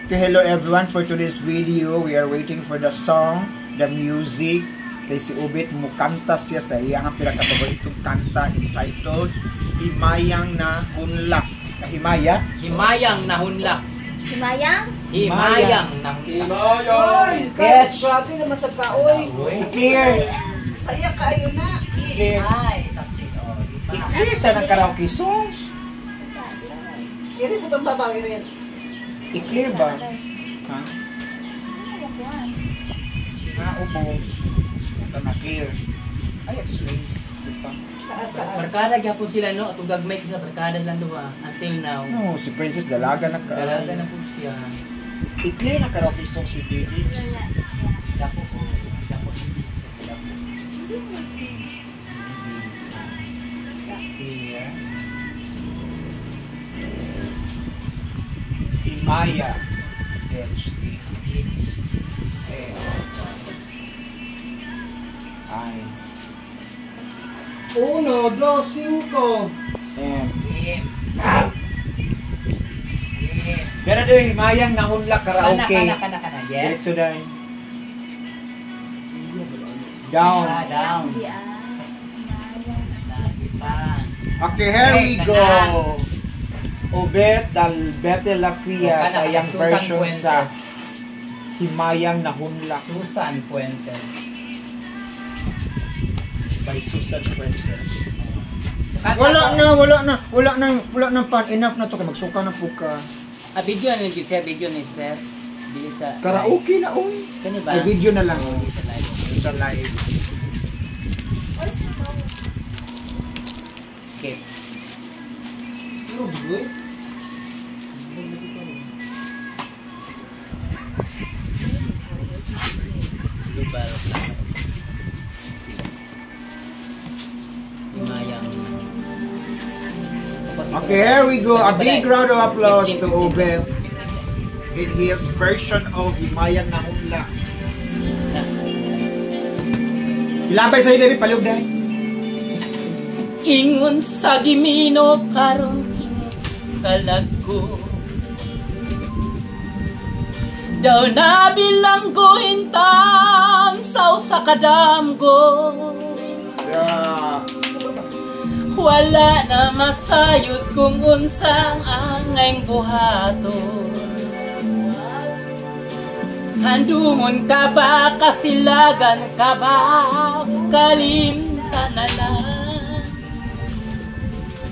Okay, hello everyone. For today's video, we are waiting for the song, the music. Kay si Ubit mukanta siya sa iyang pinakapaboritong kanta entitled Himayang na Hunlak. Himaya? Himayang na Hunlak. Himayang? Himayang na Hunlak. Oy, Yes. grabe naman sa kaoy. Clear. Saya kayo na. Clear. Ay, something. Oh, I-clear sa ng karaoke songs. Iris itong babaw, Iris. I-clear ba? Ha? Ubos. Ito na clear. Ay, explains. Taas, taas. Barkada gyapon sila no, atong gagmay ko sa barkada lang duha until now. No, si Princess dalaga na ka. Dalaga na po siya. I-clear na karaoke songs with lyrics. Dapo ko. Dapo. Here. Himaya. HD. I. 1, 2, 5. M. Game. Pero doon, himayang nahunlak karaoke. Kana. Yes. Diretso dahil. Down. Down. Okay, here we go. Ubet dal Bete La Fia sa iyang version sa Himayang Nahunlak Susan Fuentes. by Susan Fuentes. Wala Wala na pan. Enough na to kay magsuka na po ka. Video na ni sir, video ni sir. Dili sa Karaoke na oy. Kani ba? Ay, video na lang. Dili sa live. Sa live. Skip. Global. Himayang. Okay, here we go. A big round of applause to Ubet in his version of Himayang Nahunlak. Ilabay sa David palug dai. Ingon sa gimino karon kalag ko. Daw na bilanggo intang saw sa kadamgo. Yeah. Wala na masayod kung unsang angay buhaton. Handumon ka ba kasilagan ka ba kalimtan na lang.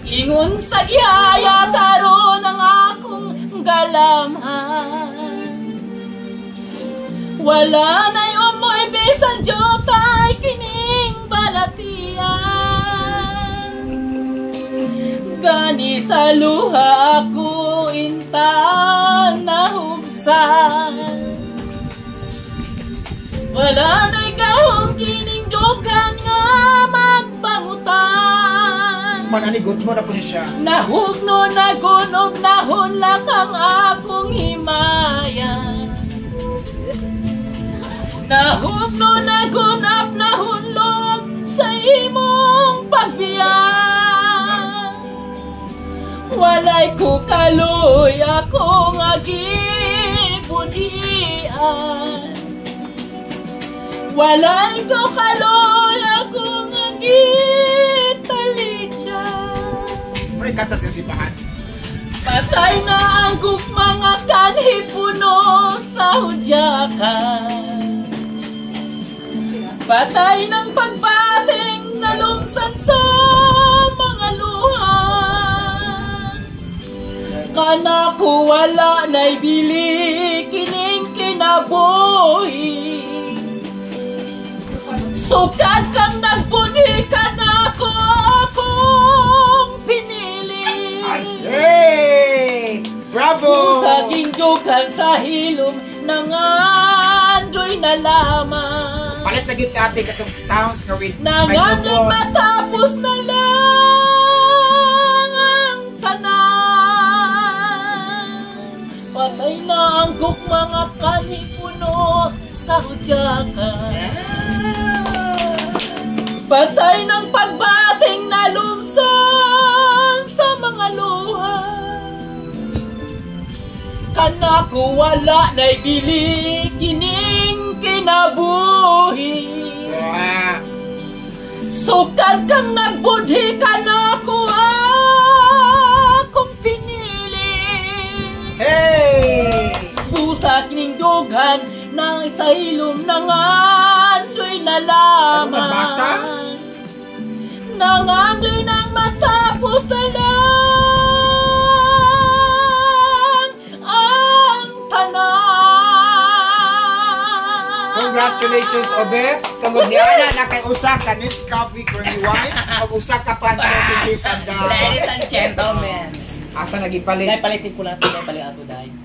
Ingon sa giyaya karon ang akong galamhan. Wala na'y umoy bisan jotay kining balatian. Gani sa luha ako intan nahubsan. Wala na'y kahong kining dogan nga magpangutan. Mananigot mo na po niya. Nahugno nagunog nahunlak ang akong himayan. Nahugno nagunap nahunlog sa imong pagbiyan. Walay ko kaloy akong agibudian. Walay ko kaloy akong agitalidan. May katas yung sipahan. Patay na ang mga kanhi puno sa hudyakan. Patay ng pagbating na lumsan sa mga luha. Kana ko wala na'y bili kining kinabuhi. Sukat kang nagbuni ka na ako akong pinili. Hey! Bravo! Sa gindugan sa hilom ng androy na lamang. Palit na git ate katong sounds nga with Nanganay matapos na lang ang tanan. Patay na ang mga kanipuno sa hudyakan. Patay ng pagbating na lumsan sa mga luha. kanako wala na'y bili kining kinabuhi. Sukad kang nagbudhi kanako akong pinili. Hey! Busa kining dughan ng sa hilom ng andoy na lamang. Ano nabasa? Nang andoy nang matapos na lang ang tanan. Congratulations, Obet. Tungod ni Ana na kay usa ka Nescafe Creamy Wine, ug usa ka pan Ladies and gentlemen. Asa nagipalit? Dahil palitin ko lang ito, dahil palit ato dahil.